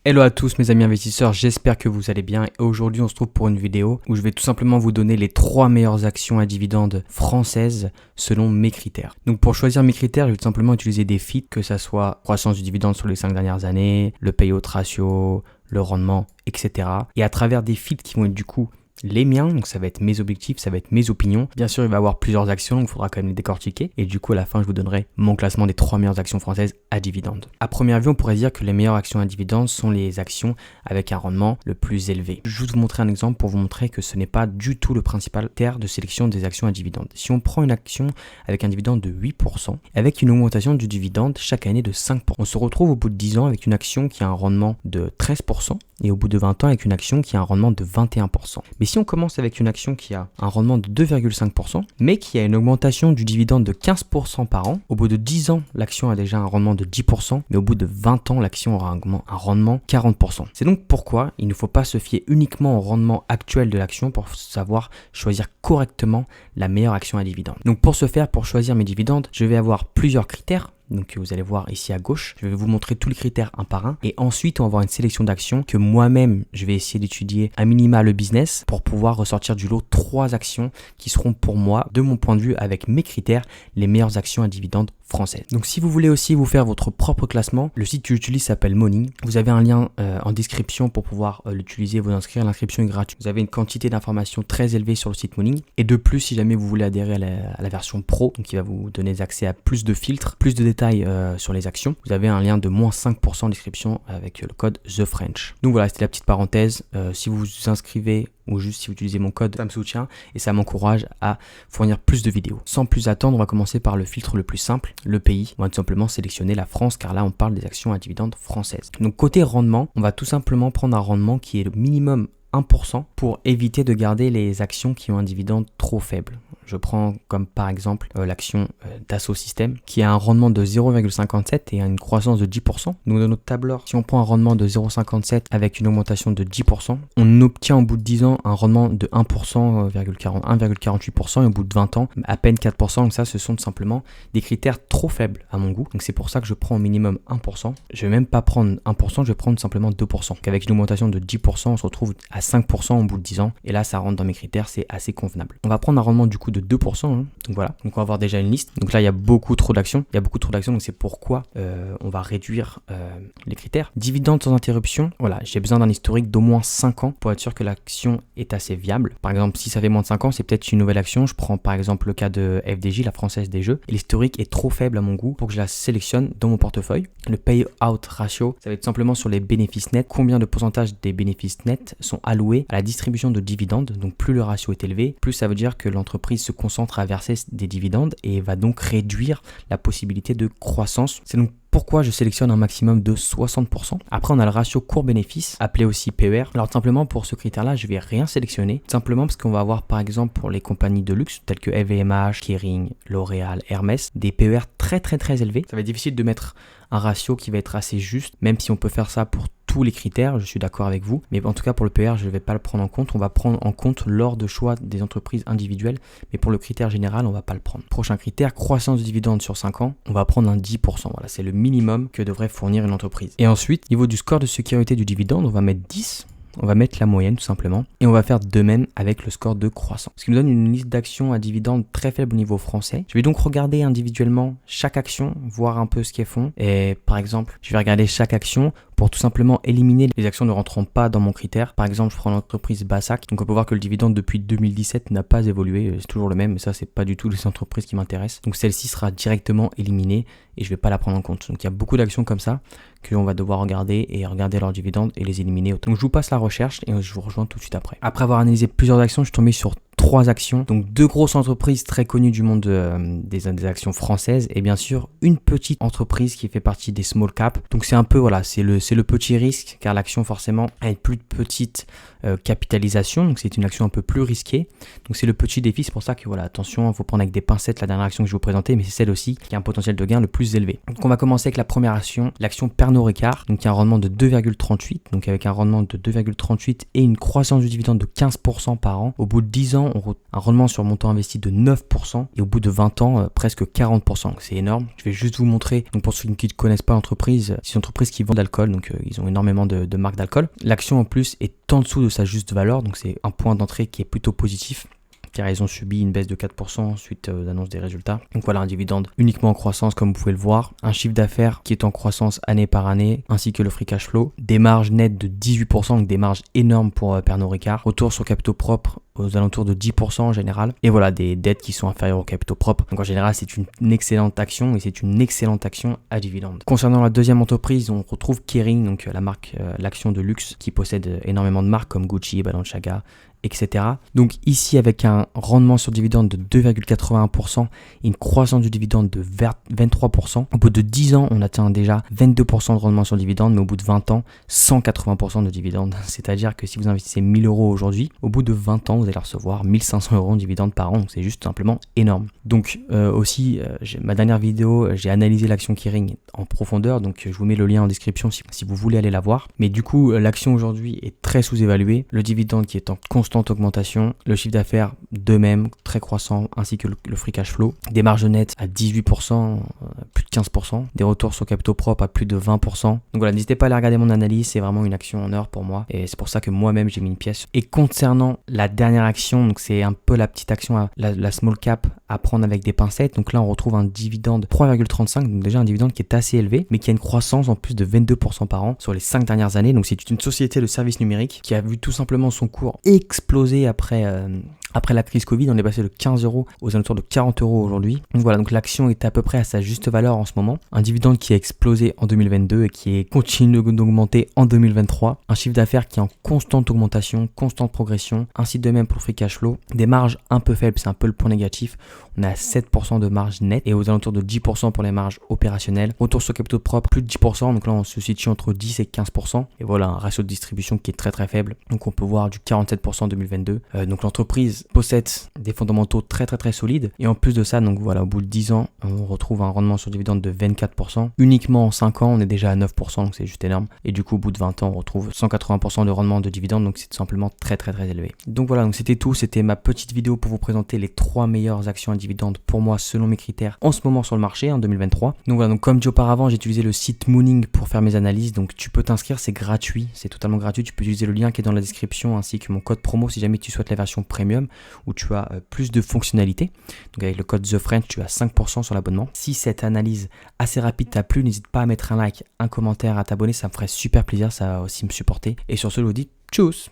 Hello à tous mes amis investisseurs, j'espère que vous allez bien et aujourd'hui on se trouve pour une vidéo où je vais tout simplement vous donner les 3 meilleures actions à dividendes françaises selon mes critères. Donc pour choisir mes critères, je vais tout simplement utiliser des FIT, que ça soit croissance du dividende sur les 5 dernières années, le payout ratio, le rendement, etc. Et à travers des FIT qui vont être du coup les miens, donc ça va être mes objectifs, ça va être mes opinions. Bien sûr, il va y avoir plusieurs actions, donc il faudra quand même les décortiquer. Et du coup, à la fin, je vous donnerai mon classement des 3 meilleures actions françaises à dividendes. À première vue, on pourrait dire que les meilleures actions à dividendes sont les actions avec un rendement le plus élevé. Je vais juste vous montrer un exemple pour vous montrer que ce n'est pas du tout le principal critère de sélection des actions à dividendes. Si on prend une action avec un dividende de 8%, avec une augmentation du dividende chaque année de 5%, on se retrouve au bout de 10 ans avec une action qui a un rendement de 13% et au bout de 20 ans avec une action qui a un rendement de 21%. Mais si on commence avec une action qui a un rendement de 2,5%, mais qui a une augmentation du dividende de 15% par an, au bout de 10 ans, l'action a déjà un rendement de 10%, mais au bout de 20 ans, l'action aura un rendement 40%. C'est donc pourquoi il ne faut pas se fier uniquement au rendement actuel de l'action pour savoir choisir correctement la meilleure action à dividende. Donc pour ce faire, pour choisir mes dividendes, je vais avoir plusieurs critères. Donc vous allez voir ici à gauche, je vais vous montrer tous les critères un par un et ensuite on va avoir une sélection d'actions que moi-même je vais essayer d'étudier à minima le business pour pouvoir ressortir du lot 3 actions qui seront pour moi, de mon point de vue avec mes critères, les meilleures actions à dividendes françaises. Donc si vous voulez aussi vous faire votre propre classement, le site que j'utilise s'appelle Money. Vous avez un lien en description pour pouvoir l'utiliser, vous inscrire, l'inscription est gratuite. Vous avez une quantité d'informations très élevée sur le site Money et de plus si jamais vous voulez adhérer à la version pro, donc qui va vous donner accès à plus de filtres, plus de détails sur les actions, vous avez un lien de moins 5% en description avec le code TheFrench. Donc voilà, c'était la petite parenthèse. Si vous vous inscrivez ou juste si vous utilisez mon code, ça me soutient et ça m'encourage à fournir plus de vidéos. Sans plus attendre, on va commencer par le filtre le plus simple, le pays. On va tout simplement sélectionner la France car là on parle des actions à dividendes françaises. Donc côté rendement, on va tout simplement prendre un rendement qui est le minimum 1% pour éviter de garder les actions qui ont un dividende trop faible. Je prends comme par exemple l'action Dassault Systèmes qui a un rendement de 0,57 et a une croissance de 10%. Donc dans notre tableur, si on prend un rendement de 0,57 avec une augmentation de 10%, on obtient au bout de 10 ans un rendement de 1,48% et au bout de 20 ans à peine 4%. Donc ça, ce sont tout simplement des critères trop faibles à mon goût. Donc c'est pour ça que je prends au minimum 1%. Je vais même pas prendre 1%, je vais prendre simplement 2%. Donc avec une augmentation de 10%, on se retrouve à 5% au bout de 10 ans. Et là, ça rentre dans mes critères, c'est assez convenable. On va prendre un rendement du coup de 2%. Donc voilà, donc on va avoir déjà une liste. Donc là, il y a beaucoup trop d'actions. Donc c'est pourquoi on va réduire les critères. Dividende sans interruption. Voilà, j'ai besoin d'un historique d'au moins 5 ans pour être sûr que l'action est assez viable. Par exemple, si ça fait moins de 5 ans, c'est peut-être une nouvelle action. Je prends par exemple le cas de FDJ, la Française des Jeux. Et l'historique est trop faible à mon goût pour que je la sélectionne dans mon portefeuille. Le payout ratio, ça va être simplement sur les bénéfices nets. Combien de pourcentage des bénéfices nets sont alloués à la distribution de dividendes. Donc plus le ratio est élevé, plus ça veut dire que l'entreprise se concentre à verser des dividendes et va donc réduire la possibilité de croissance. C'est donc pourquoi je sélectionne un maximum de 60%. Après, on a le ratio court-bénéfice, appelé aussi PER. Alors, simplement, pour ce critère-là, je vais rien sélectionner. Simplement parce qu'on va avoir, par exemple, pour les compagnies de luxe, telles que LVMH, Kering, L'Oréal, Hermès, des PER très élevés. Ça va être difficile de mettre un ratio qui va être assez juste, même si on peut faire ça pour tous les critères, je suis d'accord avec vous. Mais en tout cas, pour le PER, je ne vais pas le prendre en compte. On va prendre en compte lors de choix des entreprises individuelles. Mais pour le critère général, on ne va pas le prendre. Prochain critère, croissance de dividende sur 5 ans. On va prendre un 10%. Voilà, c'est le minimum que devrait fournir une entreprise. Et ensuite, niveau du score de sécurité du dividende, on va mettre 10. On va mettre la moyenne tout simplement et on va faire de même avec le score de croissance. Ce qui nous donne une liste d'actions à dividendes très faible au niveau français. Je vais donc regarder individuellement chaque action, voir un peu ce qu'elles font. Et par exemple, je vais regarder chaque action pour tout simplement éliminer les actions ne rentrant pas dans mon critère. Par exemple, je prends l'entreprise Bassac. Donc on peut voir que le dividende depuis 2017 n'a pas évolué, c'est toujours le même, mais ça c'est pas du tout les entreprises qui m'intéressent. Donc celle-ci sera directement éliminée et je vais pas la prendre en compte. Donc il y a beaucoup d'actions comme ça qu'on va devoir regarder et regarder leurs dividendes et les éliminer. Donc je vous passe la recherche et je vous rejoins tout de suite après. Après avoir analysé plusieurs actions, je suis tombé sur 3 actions, donc 2 grosses entreprises très connues du monde des actions françaises et bien sûr une petite entreprise qui fait partie des small cap. Donc c'est un peu voilà, c'est le petit risque car l'action forcément a une plus petite capitalisation, donc c'est une action un peu plus risquée. Donc c'est le petit défi, c'est pour ça que voilà, attention, il faut prendre avec des pincettes la dernière action que je vais vous présenter, mais c'est celle aussi qui a un potentiel de gain le plus élevé. Donc on va commencer avec la première action, l'action Pernod Ricard, donc qui a un rendement de 2,38, donc avec un rendement de 2,38 et une croissance du dividende de 15% par an. Au bout de 10 ans, un rendement sur montant investi de 9% et au bout de 20 ans, presque 40%. C'est énorme. Je vais juste vous montrer, donc pour ceux qui ne connaissent pas l'entreprise, c'est une entreprise qui vend de l'alcool, donc ils ont énormément de marques d'alcool. L'action en plus est en dessous de sa juste valeur, donc c'est un point d'entrée qui est plutôt positif, car ils ont subi une baisse de 4% suite aux annonces des résultats. Donc voilà, un dividende uniquement en croissance comme vous pouvez le voir, un chiffre d'affaires qui est en croissance année par année, ainsi que le free cash flow, des marges nettes de 18%, donc des marges énormes pour Pernod Ricard, retour sur capitaux propres aux alentours de 10% en général, et voilà, des dettes qui sont inférieures aux capitaux propres. Donc en général, c'est une excellente action et c'est une excellente action à dividende. Concernant la deuxième entreprise, on retrouve Kering, donc la marque, l'action de luxe qui possède énormément de marques comme Gucci, Balenciaga, etc. Donc ici, avec un rendement sur dividende de 2,81% et une croissance du dividende de 23%, au bout de 10 ans, on atteint déjà 22% de rendement sur dividende, mais au bout de 20 ans, 180% de dividende. C'est-à-dire que si vous investissez 1000 euros aujourd'hui, au bout de 20 ans, vous allez recevoir 1500 euros de dividende par an. Donc c'est juste simplement énorme. Donc aussi, ma dernière vidéo, j'ai analysé l'action Kering en profondeur, donc je vous mets le lien en description si vous voulez aller la voir. Mais du coup, l'action aujourd'hui est très sous-évaluée. Le dividende qui est en constante augmentation, le chiffre d'affaires de même très croissant, ainsi que le free cash flow, des marges nettes à 18%, plus de 15%, des retours sur capitaux propres à plus de 20%. Donc voilà, n'hésitez pas à aller regarder mon analyse, c'est vraiment une action en or pour moi et c'est pour ça que moi-même j'ai mis une pièce. Et concernant la dernière action, donc c'est un peu la petite action, la small cap à prendre avec des pincettes. Donc là on retrouve un dividende 3,35, donc déjà un dividende qui est assez élevé, mais qui a une croissance en plus de 22% par an sur les 5 dernières années. Donc c'est une société de services numériques qui a vu tout simplement son cours explosé après la crise Covid. On est passé de 15 euros aux alentours de 40 euros aujourd'hui. Donc voilà, donc l'action est à peu près à sa juste valeur en ce moment. Un dividende qui a explosé en 2022 et qui continue d'augmenter en 2023. Un chiffre d'affaires qui est en constante augmentation, constante progression. Ainsi de même pour le free cash flow. Des marges un peu faibles, c'est un peu le point négatif. On est à 7% de marge nette et aux alentours de 10% pour les marges opérationnelles. Retour sur capitaux propres, plus de 10%. Donc là, on se situe entre 10 et 15%. Et voilà, un ratio de distribution qui est très très faible. Donc on peut voir du 47% en 2022. Donc l'entreprise possède des fondamentaux très solides et en plus de ça, donc voilà, au bout de 10 ans on retrouve un rendement sur dividende de 24%, uniquement en 5 ans on est déjà à 9%, donc c'est juste énorme, et du coup au bout de 20 ans on retrouve 180% de rendement de dividende, donc c'est tout simplement très élevé. Donc voilà, donc c'était tout, c'était ma petite vidéo pour vous présenter les 3 meilleures actions à dividende pour moi selon mes critères en ce moment sur le marché en 2023. Donc voilà, donc comme dit auparavant, j'ai utilisé le site Mooning pour faire mes analyses, donc tu peux t'inscrire, c'est gratuit, c'est totalement gratuit, tu peux utiliser le lien qui est dans la description ainsi que mon code promo si jamais tu souhaites la version premium où tu as plus de fonctionnalités. Donc avec le code TheFrench, tu as 5% sur l'abonnement. Si cette analyse assez rapide t'a plu, n'hésite pas à mettre un like, un commentaire, à t'abonner, ça me ferait super plaisir, ça va aussi me supporter. Et sur ce, je vous dis tchuss!